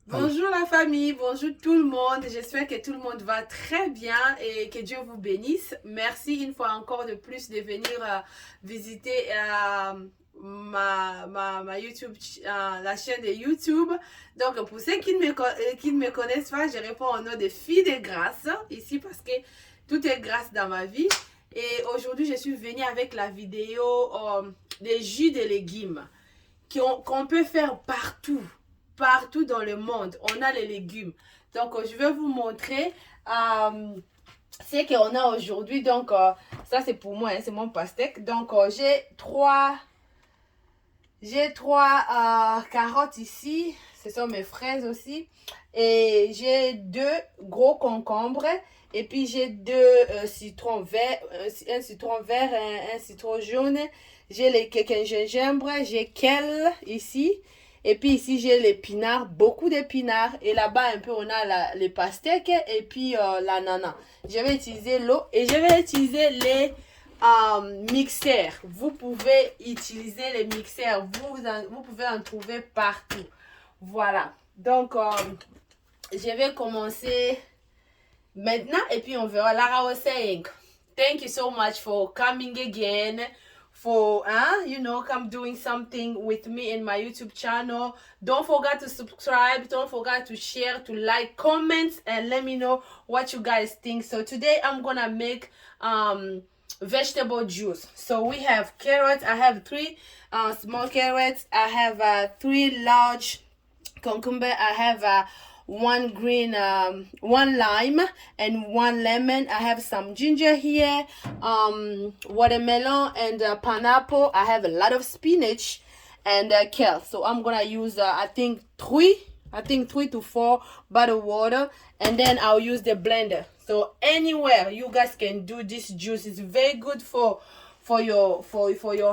Bonjour la famille, bonjour tout le monde. J'espère que tout le monde va très bien et que Dieu vous bénisse. Merci une fois encore de plus de venir visiter ma YouTube, la chaîne de YouTube. Donc pour ceux qui ne me connaissent pas, je réponds au nom de Filles de Grâce ici parce que tout est grâce dans ma vie. Et aujourd'hui, je suis venue avec la vidéo des jus de légumes qu'on peut faire partout dans le monde. On a les légumes. Donc, je vais vous montrer ce qu'on a aujourd'hui. Donc, ça, c'est pour moi, hein, c'est mon pastèque. Donc, j'ai trois carottes ici. Ce sont mes fraises aussi. Et j'ai 2 gros concombres. Et puis, j'ai 2 citrons verts, un citron vert et un citron jaune. J'ai quelques gingembre, j'ai quel ici. Et puis ici, j'ai l'épinard, beaucoup d'épinards. Et là-bas, un peu, on a les pastèques et puis l'ananas. Je vais utiliser l'eau et je vais utiliser les mixeurs. Vous pouvez utiliser les mixeurs. Vous pouvez en trouver partout. Voilà. Donc, je vais commencer maintenant et puis on verra. Lara was saying, thank you so much for coming again. For come doing something with me in my YouTube channel. Don't forget to subscribe, don't forget to share, to like, comment, and let me know what you guys think. So today I'm gonna make vegetable juice. So we have carrots. I have 3 small carrots. I have 3 large cucumber. I have 1 green, 1 lime and 1 lemon. I have some ginger here, watermelon and pineapple. I have a lot of spinach and kale. So I'm gonna use I think 3 to 4 bottle water, and then I'll use the blender. So anywhere you guys can do this juice. It's very good for your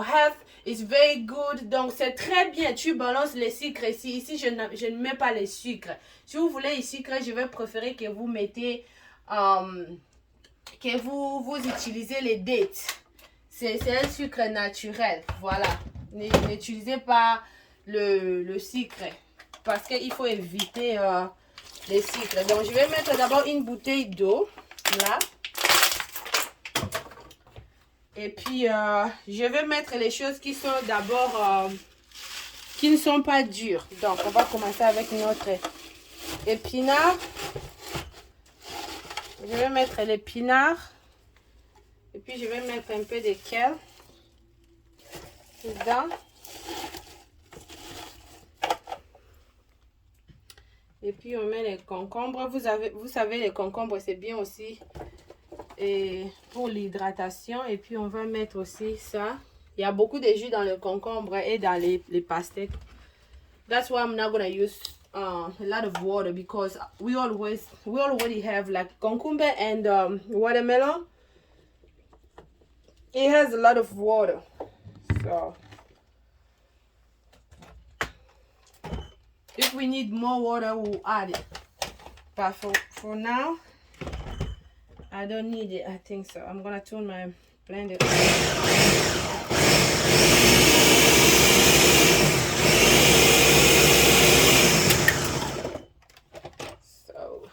health. It's very good. Donc c'est très bien. Tu balances les sucres ici. Ici je ne mets pas les sucres. Si vous voulez les sucres, je vais préférer que vous mettez que vous utilisez les dates. C'est un sucre naturel. Voilà. N'utilisez pas le sucre parce qu'il faut éviter les sucres. Donc je vais mettre d'abord une bouteille d'eau là. Et puis, je vais mettre les choses qui sont d'abord, qui ne sont pas dures. Donc, on va commencer avec notre épinard. Je vais mettre l'épinard. Et puis, je vais mettre un peu de kale dedans. Et puis, on met les concombres. Vous savez, les concombres, c'est bien aussi et pour l'hydratation. Et puis on va mettre aussi ça. Il y a beaucoup de jus dans le concombre et dans les pastèques. That's why I'm not gonna use a lot of water, because we already have like cucumber and watermelon. It has a lot of water, so if we need more water we'll add it, but for now I don't need it, I think so. I'm gonna turn my blender on. So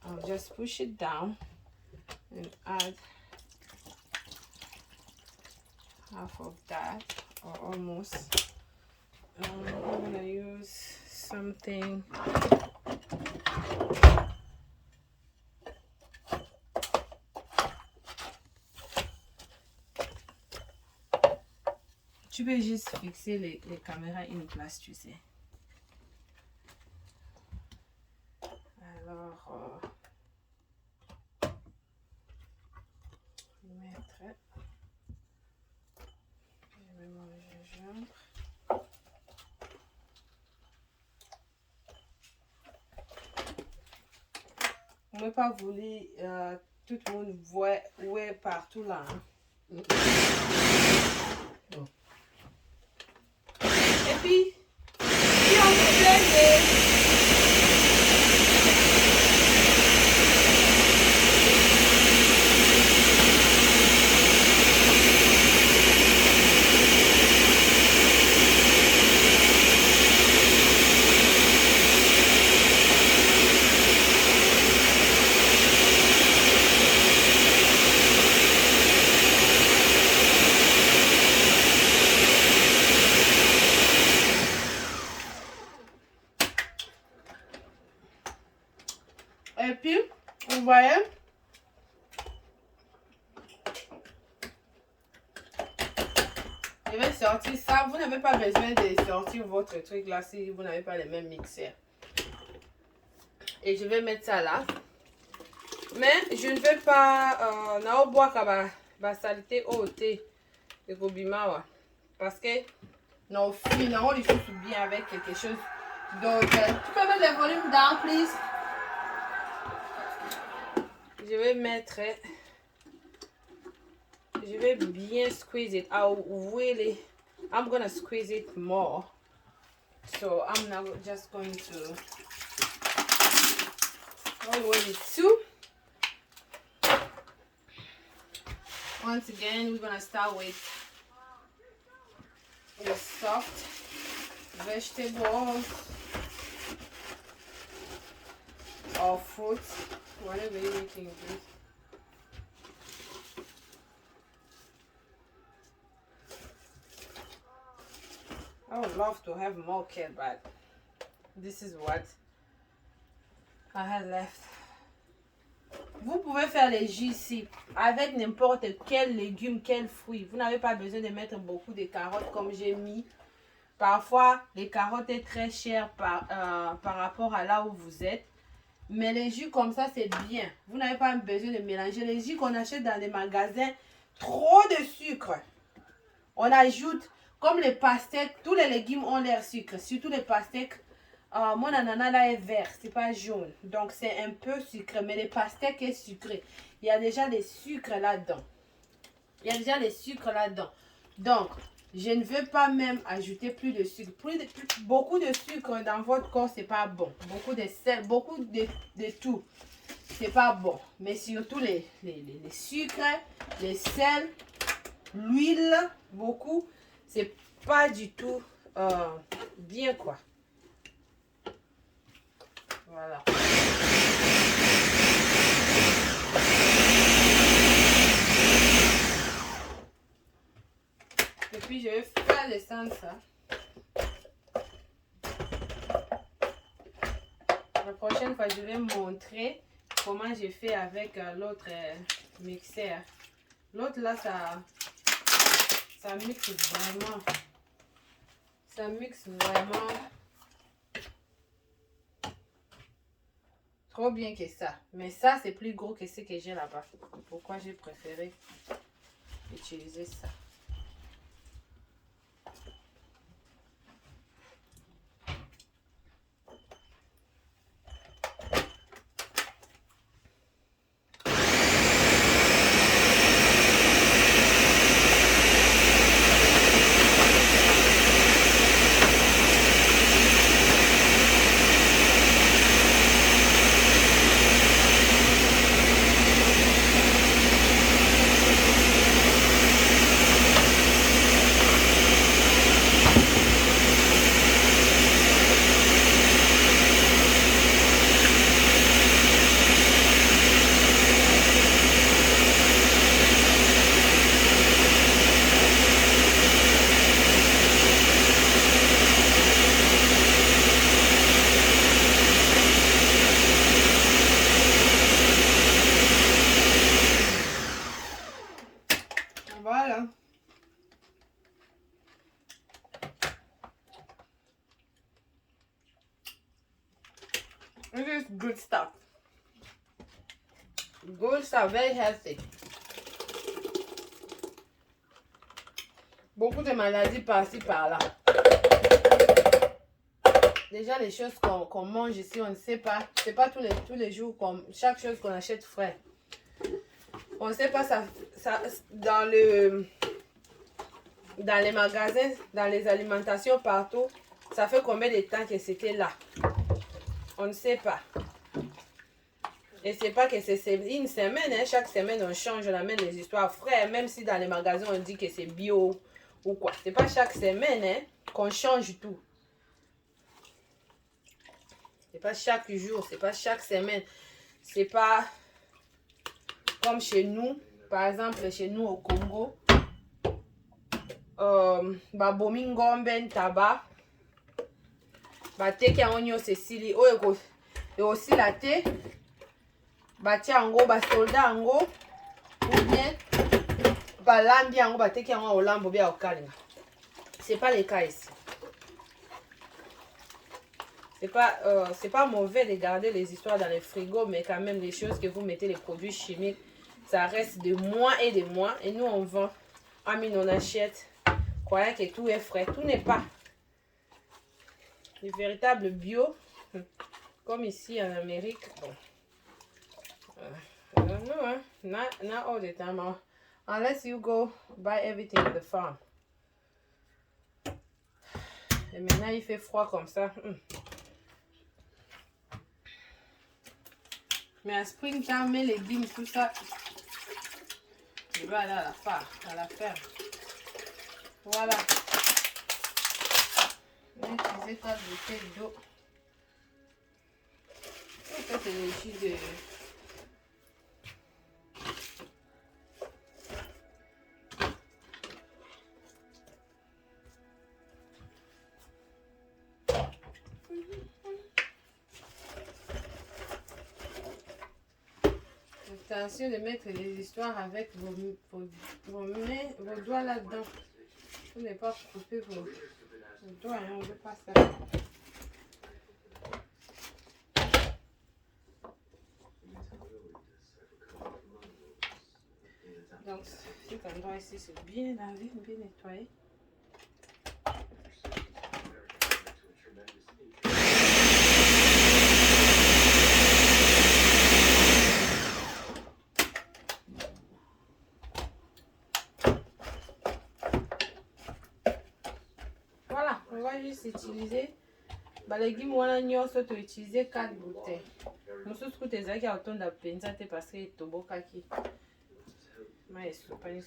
I'll just push it down and add half of that, or almost. I'm gonna use something. Tu peux juste fixer les caméras à une place, tu sais. Alors, je vais mettre mon gingembre. On ne peut pas vouloir tout le monde voit partout là. Hein. Et puis, si on fait Et puis, vous voyez, je vais sortir ça. Vous n'avez pas besoin de sortir votre truc là si vous n'avez pas le même mixeur. Et je vais mettre ça là. Mais je ne vais pas boire la saleté au thé de Gobimawa. Parce que non, finalement, on les choses bien avec quelque chose d'autre. Tu peux mettre le volume down, please. Je vais mettre. Je vais bien squeeze it. I'm gonna squeeze it more. So I'm now just going to. Already two. Once again, we're gonna start with the soft vegetables or fruits, whatever you're making this. I would love to have more kale, but this is what I had left. Vous pouvez faire les jus ici avec n'importe quel légume, quel fruit. Vous n'avez pas besoin de mettre beaucoup de carottes comme j'ai mis. Parfois, les carottes sont très chères par rapport à là où vous êtes. Mais les jus comme ça, c'est bien. Vous n'avez pas besoin de mélanger. Les jus qu'on achète dans les magasins, trop de sucre. On ajoute, comme les pastèques, tous les légumes ont l'air sucre. Surtout les pastèques. Mon ananas là est vert, c'est pas jaune. Donc c'est un peu sucré. Mais les pastèques est sucré. Il y a déjà les sucres là-dedans. Donc, je ne veux pas même ajouter plus de sucre. Beaucoup de sucre dans votre corps, c'est pas bon. Beaucoup de sel, beaucoup de tout. C'est pas bon. Mais surtout les sucres, les sels, l'huile, beaucoup. C'est pas du tout bien quoi. Voilà. Et puis je vais faire descendre ça. La prochaine fois, je vais montrer comment j'ai fait avec l'autre mixeur. L'autre là, ça mixe vraiment. Ça mixe vraiment. Trop bien que ça. Mais ça, c'est plus gros que ce que j'ai là-bas. Pourquoi j'ai préféré utiliser ça. Voilà. This is good stuff. Good stuff, very healthy. Beaucoup de maladies par-ci, par-là. Déjà, les choses qu'on mange ici, on ne sait pas. C'est pas tous les jours, chaque chose qu'on achète frais. On ne sait pas ça dans les magasins, dans les alimentations partout, ça fait combien de temps que c'était là? On ne sait pas. Et c'est pas que c'est une semaine, hein. Chaque semaine on change, on amène les histoires frais, même si dans les magasins on dit que c'est bio ou quoi. C'est pas chaque semaine hein, qu'on change tout. C'est pas chaque jour, c'est pas chaque semaine. C'est pas comme chez nous, par exemple chez nous au Congo. Bomingombe tabac. Te qui a onyo se sili. Et aussi la thé. batia yango basoldat yango ou bien balambi yango bateki yango olambo bia okalinga. C'est pas le cas ici. C'est pas mauvais de garder les histoires dans les frigos, mais quand même les choses que vous mettez, les produits chimiques, ça reste de mois et de mois. Et nous on vend, on achète, croyant que tout est frais. Tout n'est pas. Le véritable bio, comme ici en Amérique, bon. No, not all the time. Unless you go buy everything at the farm. Et maintenant, il fait froid comme ça. Mais à spring, quand on met les légumes, tout ça, je vais aller à la ferme. Voilà. On va utiliser 4 bouteilles d'eau. Ça, c'est le jus de... Attention de mettre les histoires avec vos doigts là-dedans. Vous n'avez pas couper vos doigts, hein, on ne veut pas ça. Donc cet endroit ici c'est bien lavé, bien nettoyé. Voilà, on va juste utiliser les légumes wana nyonso to utiliser 4 bouteilles. Mosusu kuta ezalaki autonda penza te parce que tobokaki. Mais sopani.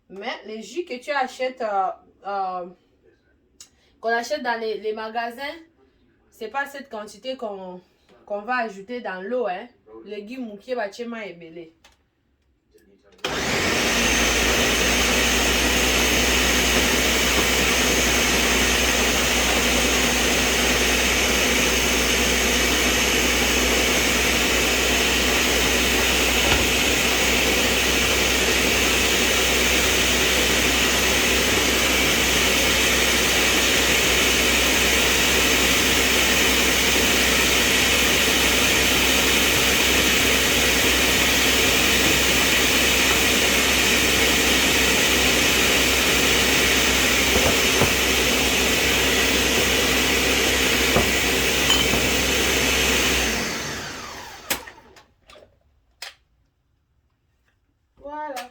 Mais les jus que tu achètes, qu'on achète dans les magasins, c'est pas cette quantité qu'on va ajouter dans l'eau, hein. Légumes moukié bachema ebele. Voilà.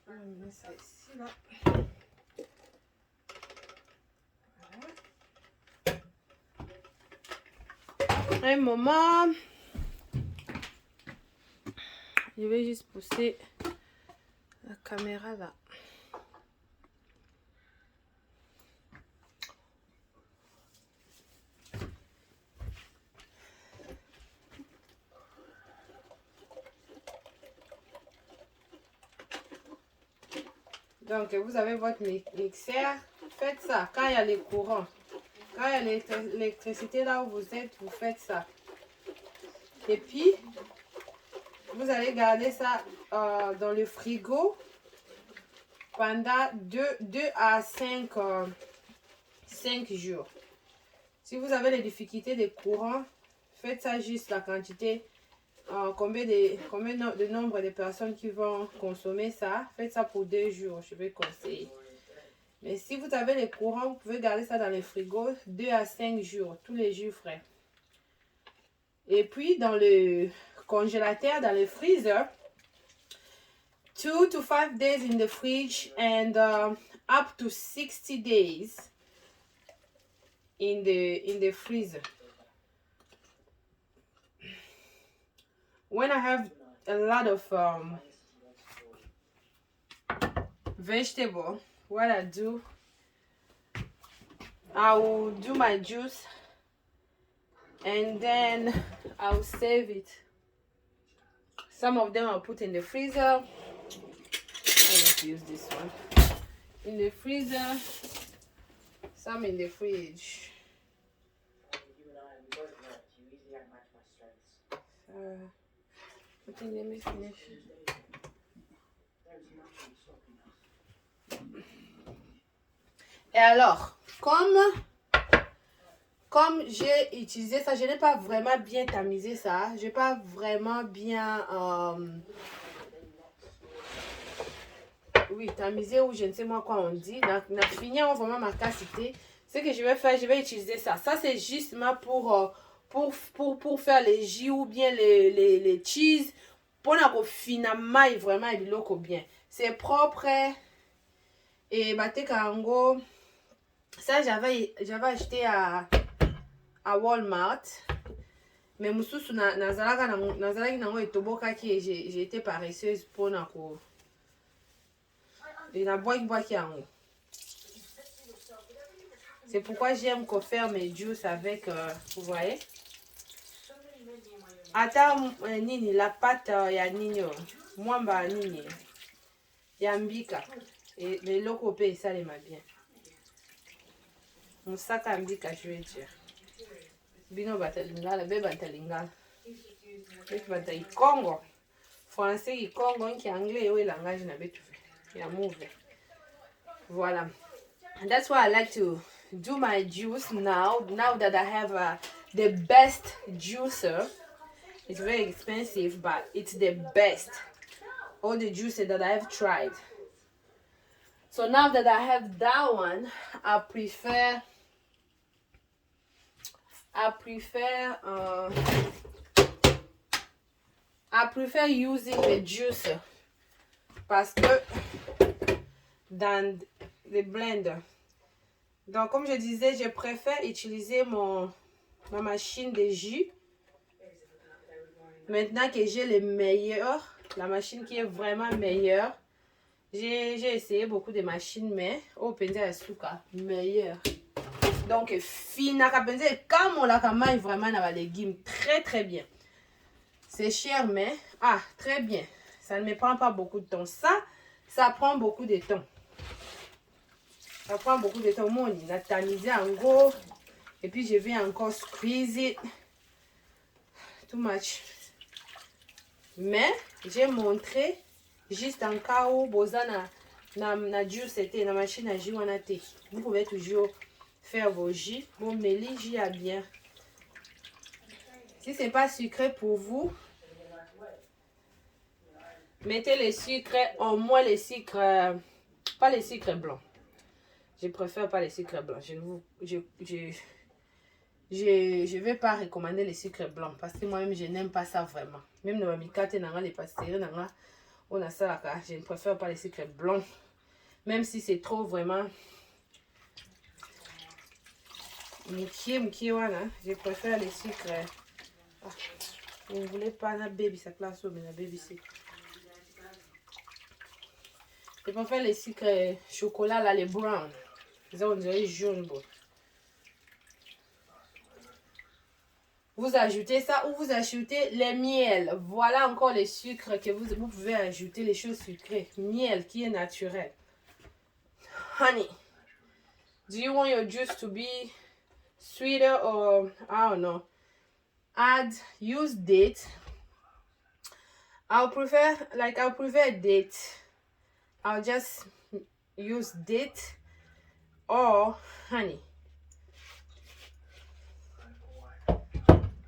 On met ça ici, là. Un moment, je vais juste pousser la caméra là. Donc vous avez votre mixeur, faites ça quand il y a les courants. Quand il y a l'électricité là où vous êtes, vous faites ça. Et puis, vous allez garder ça dans le frigo pendant 2 à 5 jours. Si vous avez les difficultés de courant, faites ça juste la quantité, combien de nombre de personnes qui vont consommer ça. Faites ça pour 2 jours, je vais conseiller. Mais si vous avez les courants, vous pouvez garder ça dans le frigo 2 à 5 jours, tous les jours frais. Et puis dans le congélateur, dans le freezer, 2 to 5 days in the fridge and up to 60 days in the freezer. When I have a lot of vegetable. What I do, I will do my juice and then I'll save it. Some of them I'll put in the freezer. Let's use this one. In the freezer, some in the fridge. I think let me finish. Et alors, comme j'ai utilisé ça, je n'ai pas vraiment bien tamisé ça. Je n'ai pas vraiment bien... oui, tamisé ou je ne sais moi quoi on dit. On a fini vraiment ma quantité. Ce que je vais faire, je vais utiliser ça. Ça, c'est justement pour faire les jus ou bien les cheese. Pour finalement vraiment bien. C'est propre. Et bate kango. Ça, j'avais acheté à Walmart. Mais mususu nazalaki nango etobokaki j'ai été paresseuse pour nako. Et na boaki yango. C'est pourquoi j'aime faire mes juice avec, vous voyez. Attends, nini, la pâte ya nini, mwamba nini, ya mbika. Et les locaux payent ça les m'a bien. Mon sac à mbika, je vais dire. Bino batalingala, be batalingala. Beti batai Congo. Français et Congo, qui est anglais, oui, langage na betu. Ya move. Voilà. And that's why I like to do my juice now that I have the best juicer. It's very expensive, but it's the best. All the juices that I've tried. So now that I have that one, I prefer using the juicer parce que dans le blender. Donc comme je disais, je préfère utiliser ma machine de jus. Maintenant que j'ai le meilleur, la machine qui est vraiment meilleure. J'ai essayé beaucoup de machines, mais au penza suka meilleur. Donc fina kapenza comme on la kamaille vraiment dans les légumes très très bien. C'est cher mais très bien. Ça ne me prend pas beaucoup de temps. Ça prend beaucoup de temps. Ça prend beaucoup de temps. Moi, on a tamisé en gros. Et puis je vais encore squeeze it. Too much. Mais j'ai montré juste en cas où bozana na jus c'était na machine à jus on a té. Vous pouvez toujours faire vos jus. Bon, méli jus à bien. Si c'est pas sucré pour vous, mettez les sucres, au moins les sucres, pas les sucres blancs. Je préfère pas les sucres blancs. Je vais pas recommander les sucres blancs parce que moi-même je n'aime pas ça vraiment. Même dans ma mikate, dans les pâtisseries, on a ça là. Je ne préfère pas les sucres blancs. Même si c'est trop vraiment. Je préfère les sucres. Je ne voulais pas la baby, ça classe, mais la baby c'est. Je préfère les sucres chocolat là, les brown. Ça on dirait jaune bon. Vous ajoutez ça ou vous ajoutez les miels. Voilà encore les sucres que vous pouvez ajouter, les choses sucrées. Miel qui est naturel. Honey. Do you want your juice to be sweeter or I don't know? Use date. I'll prefer date. I'll just use date or honey.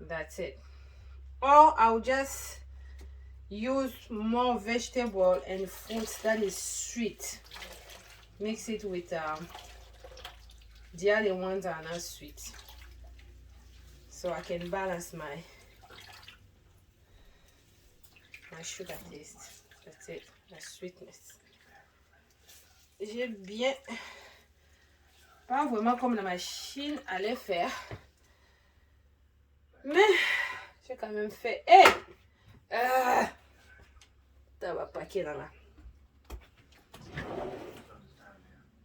That's it. Or I'll just use more vegetable and fruits that is sweet. Mix it with the other ones that are not sweet. So I can balance my sugar taste. That's it. La sweetness. J'ai bien, pas vraiment comme la machine allait faire. Mais j'ai quand même fait. ça va paquer dans là.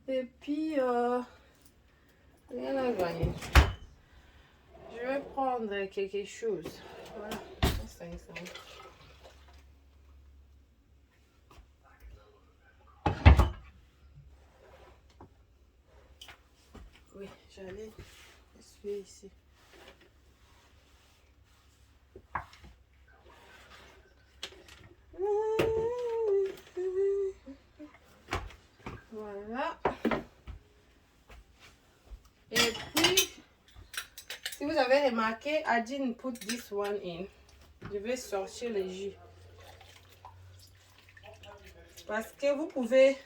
Et puis, rien à gagner. Je vais prendre quelque chose. Voilà, 500. Oui, j'allais essuyer ici. Voilà. Et puis, si vous avez remarqué, I didn't put this one in. Je vais sortir les jus. Parce que vous pouvez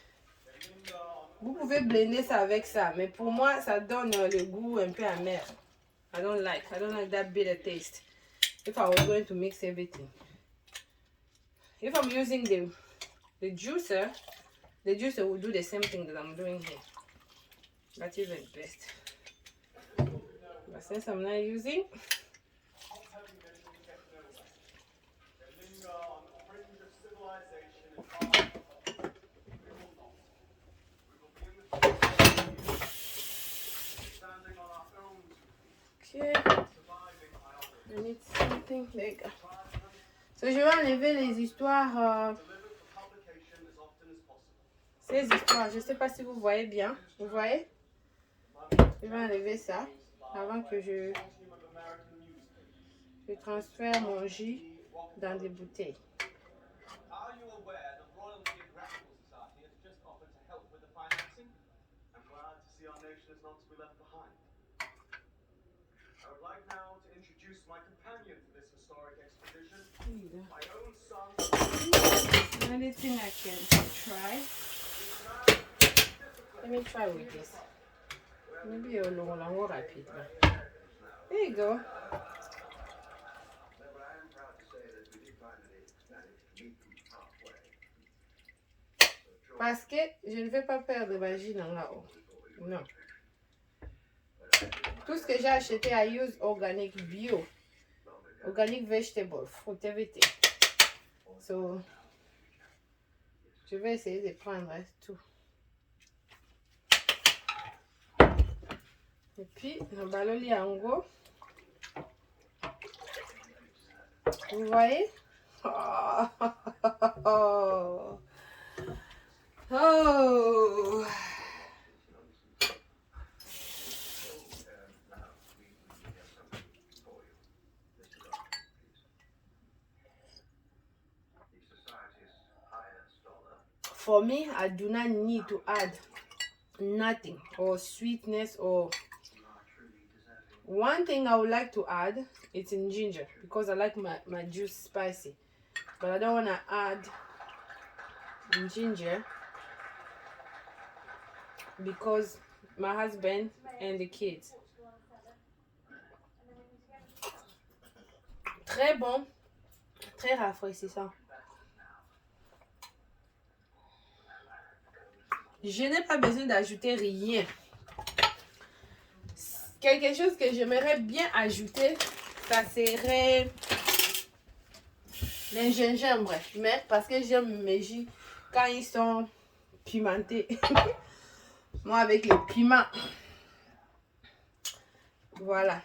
blender ça avec ça. Mais pour moi, ça donne le goût un peu amer. I don't like that bitter taste. If I was going to mix everything. If I'm using the juicer will do the same thing that I'm doing here. That's even best. But since I'm not using, okay, I need something. There you go. So, je vais enlever les histoires. Ces histoires, je ne sais pas si vous voyez bien. Vous voyez? Je vais enlever ça avant que je transfère mon jus dans des bouteilles. Anything I can try. Let me try with this. Maybe a long rapid. There you go. Parce que je ne vais pas perdre ma jus dans là-haut. Non. Tout ce que j'ai acheté, I use organic bio. Organic vegetable, fruit, everything. So, je vais essayer de prendre tout. Et puis, le ballon en gros. Vous voyez? Oh. Oh. For me, I do not need to add nothing or sweetness or one thing I would like to add, it's in ginger because I like my juice spicy, but I don't want to add ginger because my husband and the kids. Très bon, très rafraîchissant. Je n'ai pas besoin d'ajouter rien. Quelque chose que j'aimerais bien ajouter, ça serait le gingembre. Mais parce que j'aime mes jus quand ils sont pimentés. Moi avec les piments. Voilà.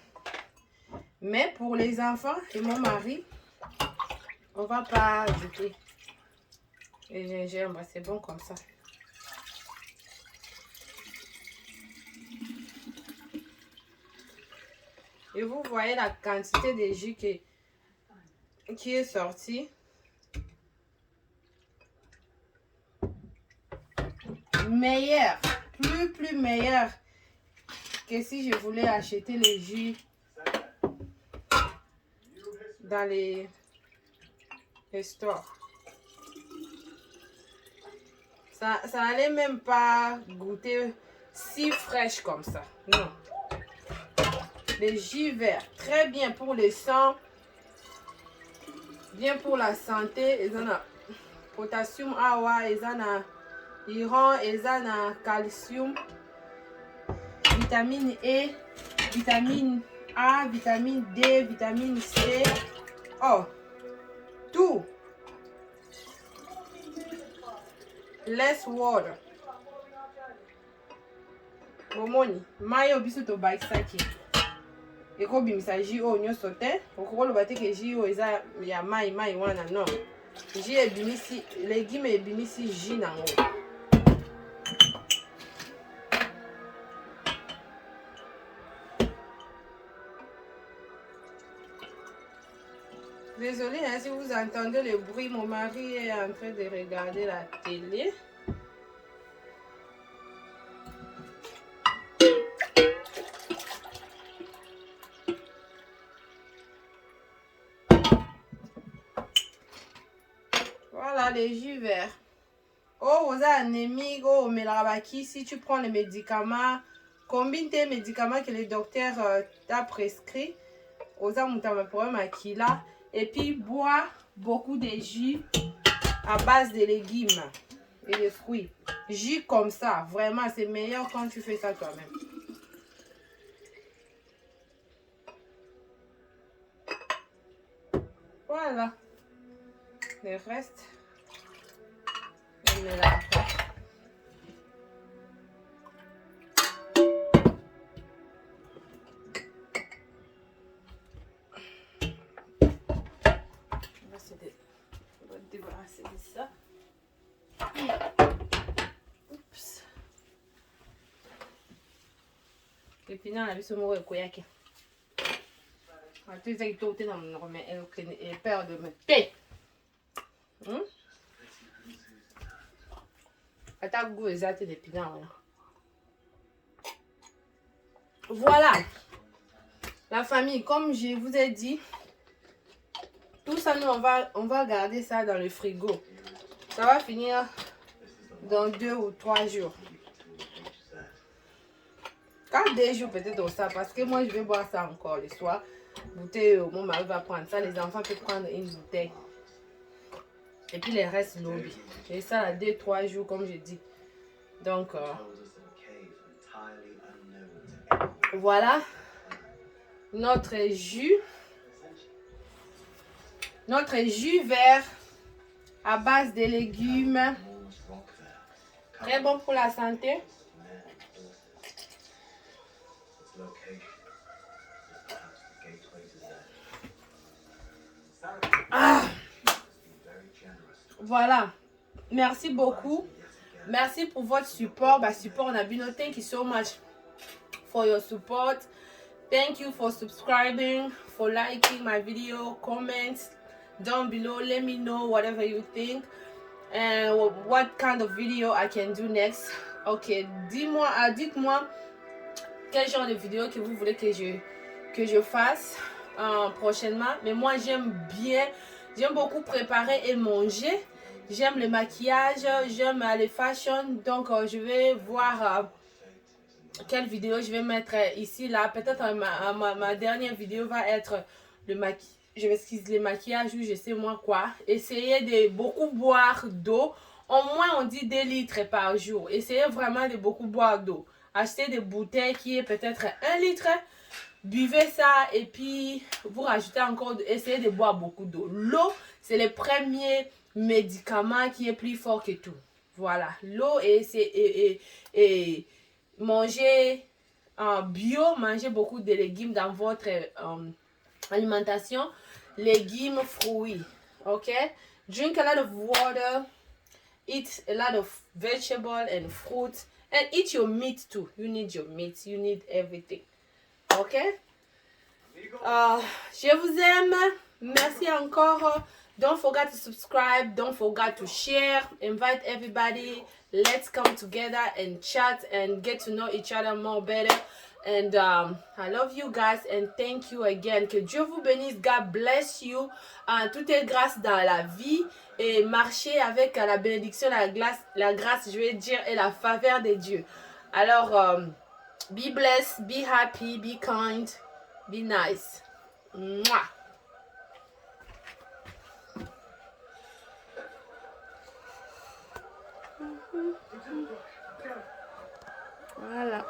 Mais pour les enfants et mon mari, on va pas ajouter le gingembre. C'est bon comme ça. Et vous voyez la quantité de jus qui est sortie. Meilleur, plus meilleur que si je voulais acheter les jus dans les stores. Ça allait même pas goûter si fraîche comme ça. Non. Les jus verts, très bien pour le sang, bien pour la santé. Ils ont potassium awa, ils ont iron, ils ont calcium, vitamine E, vitamine A, vitamine D, vitamine C. Oh, tout. less water. Omoni, mayo biso to baisaki. Eko bimisa ji o nyo sote. Okolo bate ke ji o eza ya mai wana no. Ji e bimisi, légume e bimisi ji nango. Désolée hein, si vous entendez le bruit, mon mari est en train de regarder la télé. Voilà les jus verts. Oh, vous avez anémique, oh, mais si tu prends les médicaments, combine tes médicaments que le docteur t'a prescrit. Vous avez un problème qui là. Et puis, bois beaucoup de jus à base de légumes et de fruits. Jus comme ça, vraiment, c'est meilleur quand tu fais ça toi-même. Voilà. Le reste, on met là après. On va débarrasser de ça. Oups. Et puis là, on a vu ce mot de koyake. On a tout ça qui est dans mon remède et peur de me paix. Attaque goût exact des pinards. Voilà. La famille, comme je vous ai dit, tout ça, nous, on va garder ça dans le frigo. Ça va finir dans 2 ou 3 jours. 4 jours peut-être ça, parce que moi, je vais boire ça encore le soir. Bouteille, mon mari va prendre ça, les enfants peuvent prendre une bouteille. Et puis les restes lobby. Et ça, à 2-3 jours, comme je dis. Donc, voilà notre jus. Notre jus vert à base de légumes. Très bon pour la santé. Ah. Voilà. Merci beaucoup. Merci pour votre support. Support on a been. Thank you so much for your support. Thank you for subscribing, for liking my video, comments down below. Let me know whatever you think and what kind of video I can do next. Ok, dites-moi quel genre de vidéo que vous voulez que je fasse prochainement. Mais moi j'aime beaucoup préparer et manger. J'aime le maquillage, j'aime les fashion. Donc je vais voir quelle vidéo je vais mettre ici là. Peut-être ma dernière vidéo va être le maquillage. Je m'excuse, les maquillages ou je sais moi quoi. Essayez de beaucoup boire d'eau. Au moins on dit 2 litres par jour. Essayez vraiment de beaucoup boire d'eau. Achetez des bouteilles qui est peut-être 1 litre. Buvez ça et puis vous rajoutez encore, essayez de boire beaucoup d'eau. L'eau, c'est le premier médicament qui est plus fort que tout. Voilà, l'eau et manger bio, mangez beaucoup de légumes dans votre alimentation. Légumes, fruits. Ok? Drink a lot of water. Eat a lot of vegetables and fruits. And eat your meat too. You need your meat. You need everything. Ok? Je vous aime. Merci encore. Don't forget to subscribe. Don't forget to share. Invite everybody. Let's come together and chat and get to know each other more better. And I love you guys and thank you again. Que Dieu vous bénisse. God bless you. Tout est grâce dans la vie. Et marcher avec la bénédiction, la grâce, je vais dire, et la faveur de Dieu. Alors, be blessed, be happy, be kind, be nice. Mouah. Voilà.